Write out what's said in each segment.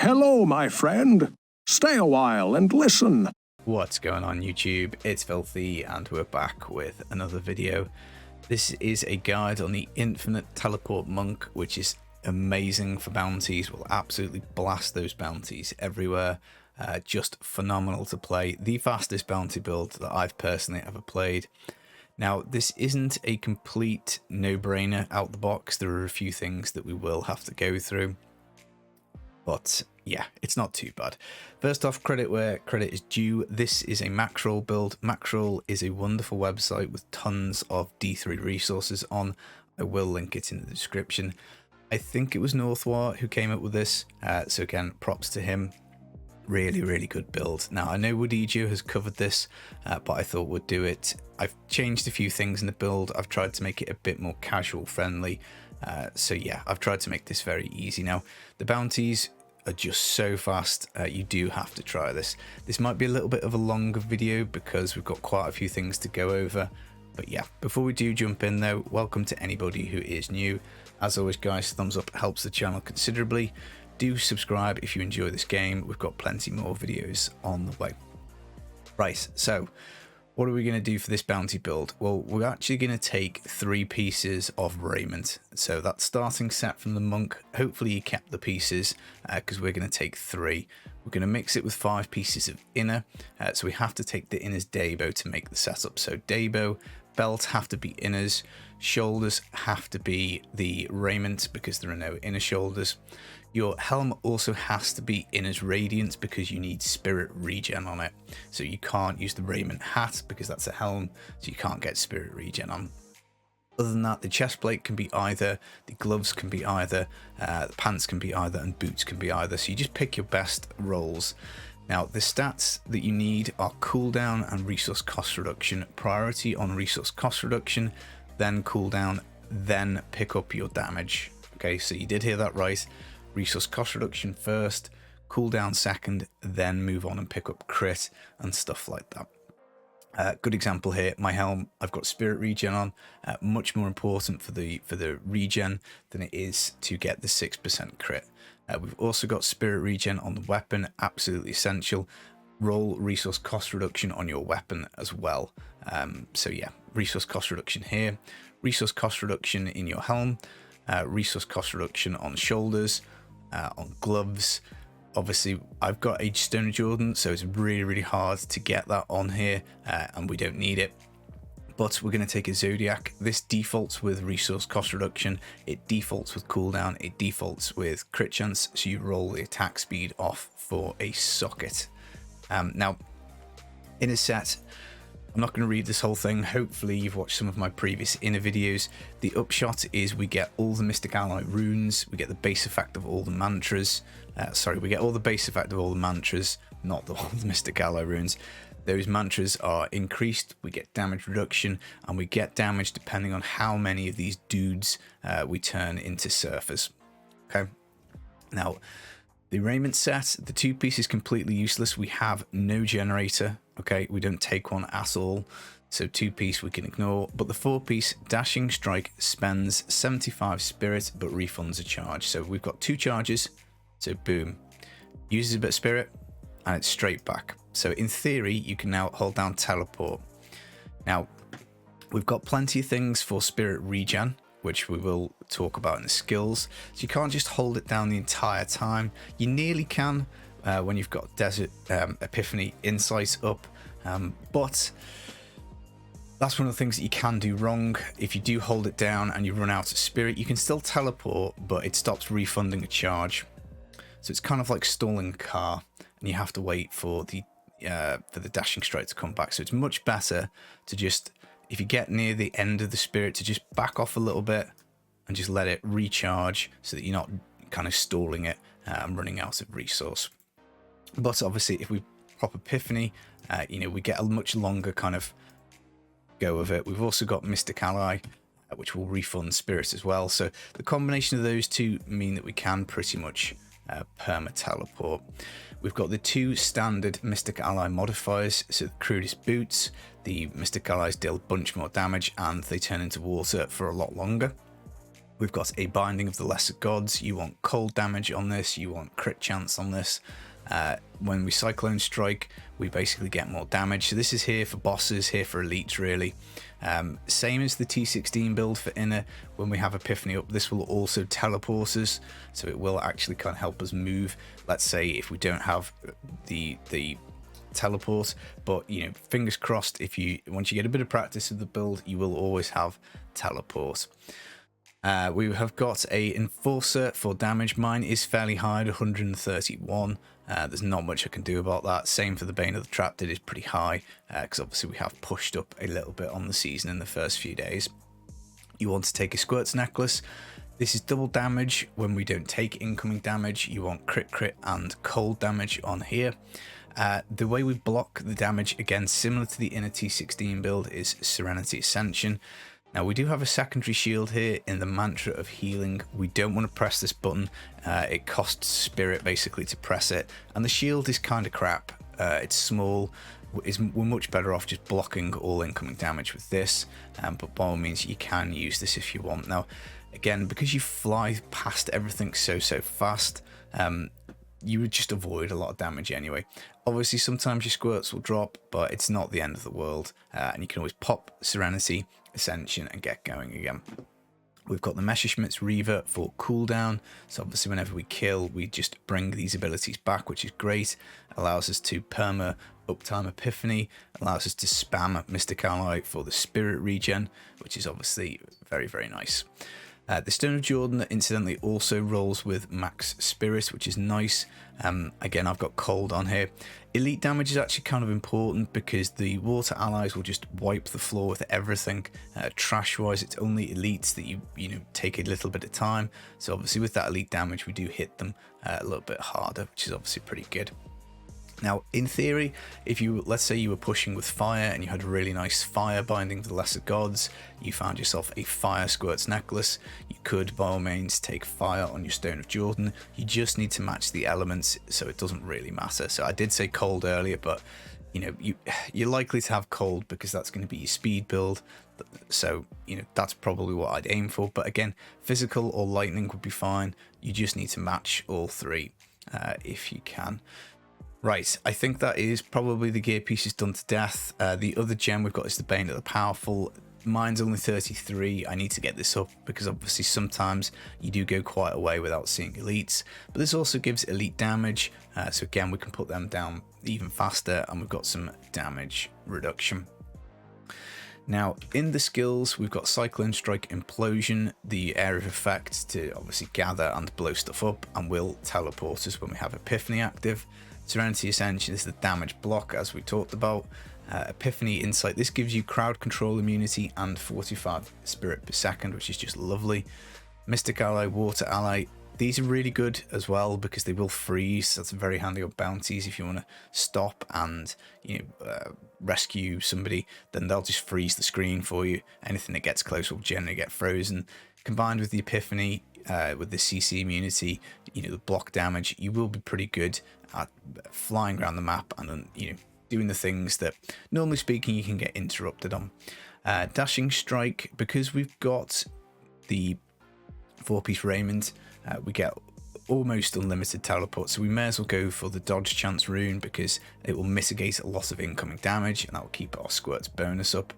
Hello, my friend. Stay a while and listen. What's going on YouTube? It's Filthy and we're back with another video. This is a guide on the Infinite Teleport Monk, which is amazing for bounties. We'll absolutely blast those bounties everywhere. Just phenomenal to play. The fastest bounty build that I've personally ever played. Now, this isn't a complete no-brainer out the box. There are a few things that we will have to go through. But yeah, it's not too bad. First off, credit where credit is due. This is a Maxroll build. Maxroll is a wonderful website with tons of D3 resources on. I will link it in the description. I think it was Northwar who came up with this. So again, props to him. Really good build. Now, I know Woodegio has covered this, but I thought we'd do it. I've changed a few things in the build. I've tried to make it a bit more casual friendly. So yeah, I've tried to make this very easy. Now, the bounties are just so fast. You do have to try this. This might be a little bit of a longer video because we've got quite a few things to go over. But yeah, before we do jump in though, welcome to anybody who is new. As always guys, thumbs up helps the channel considerably. Do subscribe if you enjoy this game. We've got plenty more videos on the way. Right, so what are we going to do for this bounty build? Well, we're actually going to take 3 pieces of raiment. So that starting set from the monk, hopefully you kept the pieces because we're going to take 3. We're going to mix it with 5 pieces of inner. So we have to take the inner's Dabo to make the setup. So Dabo, belt have to be inners, shoulders have to be the raiment because there are no inner shoulders. Your helm also has to be inners radiance because you need spirit regen on it. So you can't use the raiment hat because that's a helm, so you can't get spirit regen on. Other than that, the chest plate can be either, the gloves can be either, the pants can be either, and boots can be either. So you just pick your best rolls. Now, the stats that you need are cooldown and resource cost reduction. Priority on resource cost reduction, then cooldown, then pick up your damage. Okay, so you did hear that right. Resource cost reduction first, cooldown second, then move on and pick up crit and stuff like that. Good example here, my helm, I've got spirit regen on, much more important for the regen than it is to get the 6% crit. We've also got spirit regen on the weapon, absolutely essential. Roll resource cost reduction on your weapon as well. So yeah, resource cost reduction here, resource cost reduction in your helm, resource cost reduction on shoulders, on gloves. Obviously I've got a Stone Jordan, so it's really hard to get that on here, and we don't need it. But we're going to take a Zodiac. This defaults with resource cost reduction, it defaults with cooldown, it defaults with crit chance, so you roll the attack speed off for a socket. Now, in a set, I'm not going to read this whole thing. Hopefully you've watched some of my previous inner videos. The upshot is we get all the Mystic Ally runes, we get the base effect of all the mantras. We get all the base effect of all the mantras, not all the Mystic Ally runes. Those mantras are increased, we get damage reduction, and we get damage depending on how many of these dudes we turn into surfers. Okay, now the raiment set, the 2 piece is completely useless. We have no generator. Okay, we don't take one at all. So 2 piece we can ignore. But the 4 piece dashing strike spends 75 spirit but refunds a charge. So we've got 2 charges. So boom, uses a bit of spirit and it's straight back. So in theory, you can now hold down teleport. Now, we've got plenty of things for spirit regen, which we will talk about in the skills. So you can't just hold it down the entire time. You nearly can when you've got Desert Epiphany Insight up, but that's one of the things that you can do wrong. If you do hold it down and you run out of spirit, you can still teleport, but it stops refunding a charge. So it's kind of like stalling a car, and you have to wait for the dashing strike to come back. So it's much better to just, if you get near the end of the spirit, to just back off a little bit and just let it recharge so that you're not kind of stalling it and running out of resource. But obviously if we pop Epiphany, we get a much longer kind of go of it. We've also got Mystic Ally, which will refund spirits as well. So the combination of those two mean that we can pretty much perma teleport. We've got the 2 standard Mystic Ally modifiers. So the crudest boots, the Mystic Allies deal a bunch more damage and they turn into water for a lot longer. We've got a Binding of the Lesser Gods. You want cold damage on this, you want crit chance on this. When we Cyclone Strike, we basically get more damage. So this is here for bosses, here for elites really. Same as the T16 build for inner. When we have Epiphany up, this will also teleport us, so it will actually kind of help us move. Let's say if we don't have the teleport, but you know, fingers crossed, if you once you get a bit of practice with the build, you will always have teleport. We have got a Enforcer for damage. Mine is fairly high at 131. There's not much I can do about that. Same for the Bane of the Trapped, it is pretty high, because obviously we have pushed up a little bit on the season in the first few days. You want to take a Squirt's Necklace. This is double damage when we don't take incoming damage. You want crit and cold damage on here. The way we block the damage, again similar to the inner T16 build, is Serenity Ascension. Now we do have a secondary shield here in the Mantra of Healing. We don't want to press this button. It costs spirit basically to press it, and the shield is kind of crap. It's small. We're much better off just blocking all incoming damage with this, but by all means you can use this if you want. Now again, because you fly past everything so fast, you would just avoid a lot of damage anyway. Obviously sometimes your squirts will drop, but it's not the end of the world, and you can always pop Serenity Ascension and get going again. We've got the Messerschmitt's Reaver for cooldown, so obviously whenever we kill, we just bring these abilities back, which is great. Allows us to perma Uptime Epiphany, allows us to spam Mystic Ally for the spirit regen, which is obviously very nice. The Stone of Jordan incidentally also rolls with max spirit, which is nice. Again, I've got cold on here. Elite damage is actually kind of important because the water allies will just wipe the floor with everything. Trash wise, it's only elites that you know take a little bit of time. So obviously with that elite damage, we do hit them a little bit harder, which is obviously pretty good. Now, in theory, if you, let's say you were pushing with fire and you had a really nice fire binding of the lesser gods, you found yourself a fire squirts necklace, you could by all means take fire on your Stone of Jordan. You just need to match the elements, so it doesn't really matter. So I did say cold earlier, but you know, you're likely to have cold because that's going to be your speed build. So, you know, that's probably what I'd aim for. But again, physical or lightning would be fine. You just need to match all three if you can. Right, I think that is probably the gear pieces done to death. The other gem we've got is the Bane of the Powerful. Mine's only 33. I need to get this up because obviously sometimes you do go quite a way without seeing elites. But this also gives elite damage. So again, we can put them down even faster, and we've got some damage reduction. Now, in the skills, we've got Cyclone Strike, Implosion, the area of effect to obviously gather and blow stuff up, and will teleport us when we have Epiphany active. Serenity Ascension is the damage block, as we talked about. Epiphany Insight, this gives you crowd control immunity and 45 spirit per second, which is just lovely. Mystic Ally, Water Ally, these are really good as well because they will freeze. That's very handy on bounties. If you want to stop and rescue somebody, then they'll just freeze the screen for you. Anything that gets close will generally get frozen. Combined with the Epiphany, with the CC immunity, the block damage, you will be pretty good at flying around the map and doing the things that normally speaking you can get interrupted on. Dashing Strike, because we've got the 4-piece raiment, we get almost unlimited teleport, so we may as well go for the dodge chance rune because it will mitigate a lot of incoming damage and that will keep our squirts bonus up.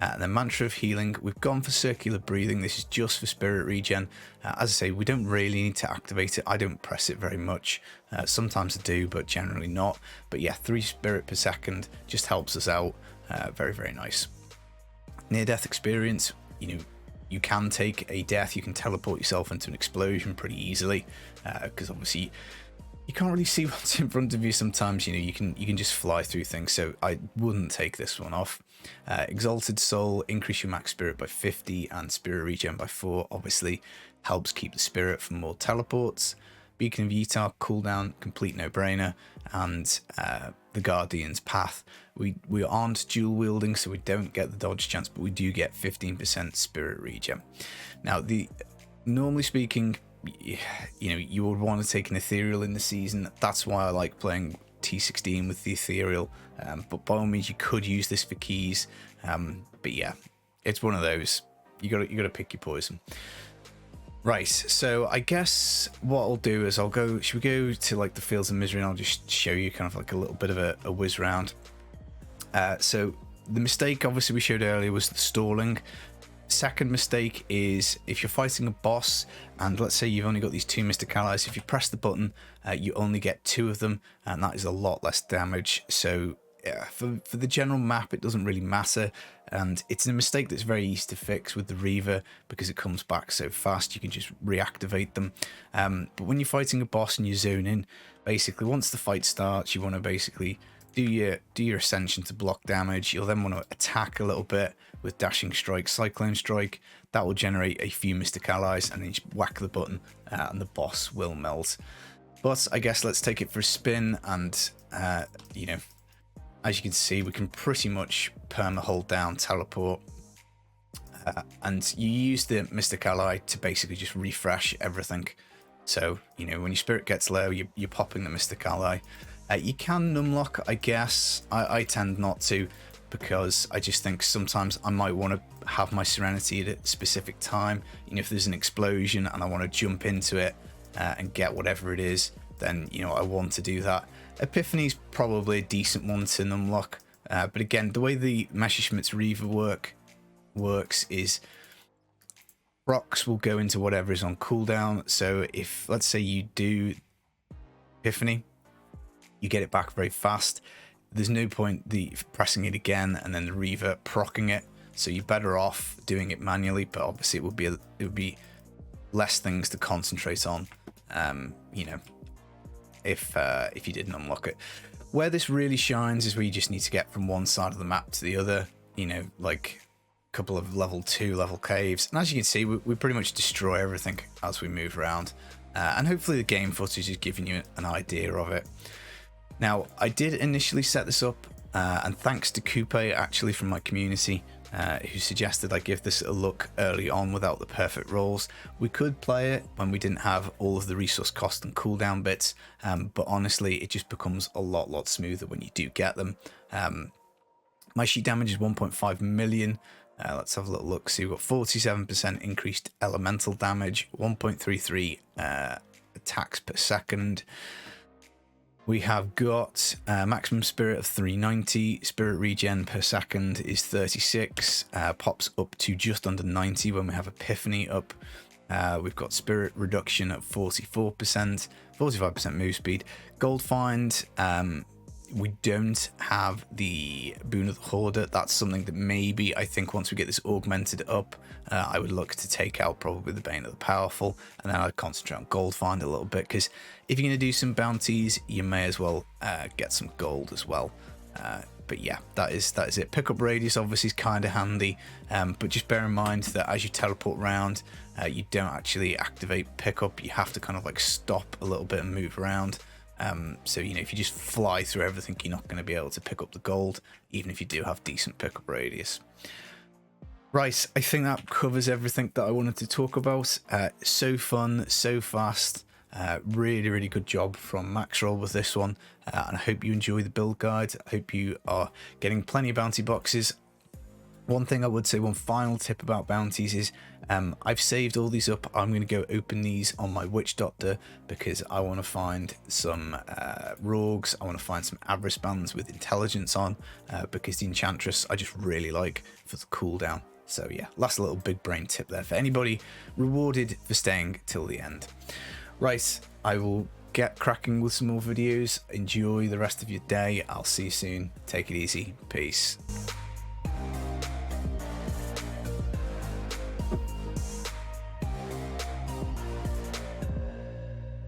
And then Mantra of Healing, we've gone for circular breathing. This is just for spirit regen. As I say, we don't really need to activate it. I don't press it very much. Sometimes I do, but generally not. But yeah, 3 spirit per second just helps us out. Very nice. Near death experience, you can take a death, you can teleport yourself into an explosion pretty easily, because obviously you can't really see what's in front of you sometimes. You can just fly through things, so I wouldn't take this one off. Exalted Soul, increase your max spirit by 50 and spirit regen by 4, obviously helps keep the spirit for more teleports. Beacon of Yitar, cooldown, complete no-brainer. And the Guardian's Path, we aren't dual wielding, so we don't get the dodge chance, but we do get 15% spirit regen. Now, normally speaking, you would want to take an Ethereal in the season. That's why I like playing T16 with the Ethereal, but by all means you could use this for keys, but yeah, it's one of those, you got to pick your poison. Right, so I guess what I'll do is should we go to like the Fields of Misery, and I'll just show you kind of like a little bit of a whiz round. So the mistake obviously we showed earlier was the stalling. Second mistake is if you're fighting a boss and let's say you've only got these 2 Mystic Allies, if you press the button you only get 2 of them, and that is a lot less damage. So yeah, for the general map it doesn't really matter, and it's a mistake that's very easy to fix with the Reaver because it comes back so fast. You can just reactivate them, but when you're fighting a boss and you zone in, basically once the fight starts you want to basically do your ascension to block damage. You'll then want to attack a little bit with dashing strike, cyclone strike. That will generate a few Mystic Allies, and then you just whack the button and the boss will melt. But I guess let's take it for a spin, and you know, as you can see, we can pretty much perma hold down teleport, and you use the Mystic Ally to basically just refresh everything. So you know, when your spirit gets low, you're popping the Mystic Ally. You can numlock, I guess. I tend not to, because I just think sometimes I might want to have my Serenity at a specific time. You know, if there's an explosion and I want to jump into it and get whatever it is, then you know I want to do that. Epiphany's probably a decent one to numlock, but again, the way the Messerschmitt's Reaver works is procs will go into whatever is on cooldown. So if let's say you do Epiphany, you get it back very fast. There's no point pressing it again and then the Reaver procking it, so you're better off doing it manually. But obviously it would be less things to concentrate on, you know, if you didn't unlock it. Where this really shines is where you just need to get from one side of the map to the other, you know, like a couple of level 2 level caves, and as you can see we pretty much destroy everything as we move around, and hopefully the game footage is giving you an idea of it. Now, I did initially set this up, and thanks to Coupe, actually, from my community, who suggested I give this a look early on without the perfect rolls. We could play it when we didn't have all of the resource cost and cooldown bits, but honestly, it just becomes a lot smoother when you do get them. My sheet damage is 1.5 million. Let's have a little look. So we've got 47% increased elemental damage, 1.33 attacks per second. We have got maximum spirit of 390, spirit regen per second is 36, pops up to just under 90 when we have Epiphany up. We've got spirit reduction at 44%, 45% move speed. Gold find, we don't have the Boon of the Hoarder. That's something that maybe I think once we get this augmented up, I would look to take out probably the Bane of the Powerful, and then I'd concentrate on gold find a little bit, because if you're going to do some bounties, you may as well get some gold as well. But yeah, that is it. Pickup radius obviously is kind of handy, but just bear in mind that as you teleport around, you don't actually activate pickup. You have to kind of like stop a little bit and move around. So, you know, if you just fly through everything, you're not going to be able to pick up the gold, even if you do have decent pickup radius. Right, I think that covers everything that I wanted to talk about. So fun, so fast. Really good job from Maxroll with this one. And I hope you enjoy the build guide. I hope you are getting plenty of bounty boxes. One thing I would say, one final tip about bounties is I've saved all these up. I'm going to go open these on my Witch Doctor because I want to find some rogues. I want to find some Avarice bands with intelligence on because the Enchantress I just really like for the cooldown. So yeah, last little big brain tip there for anybody rewarded for staying till the end. Right, I will get cracking with some more videos. Enjoy the rest of your day. I'll see you soon. Take it easy. Peace.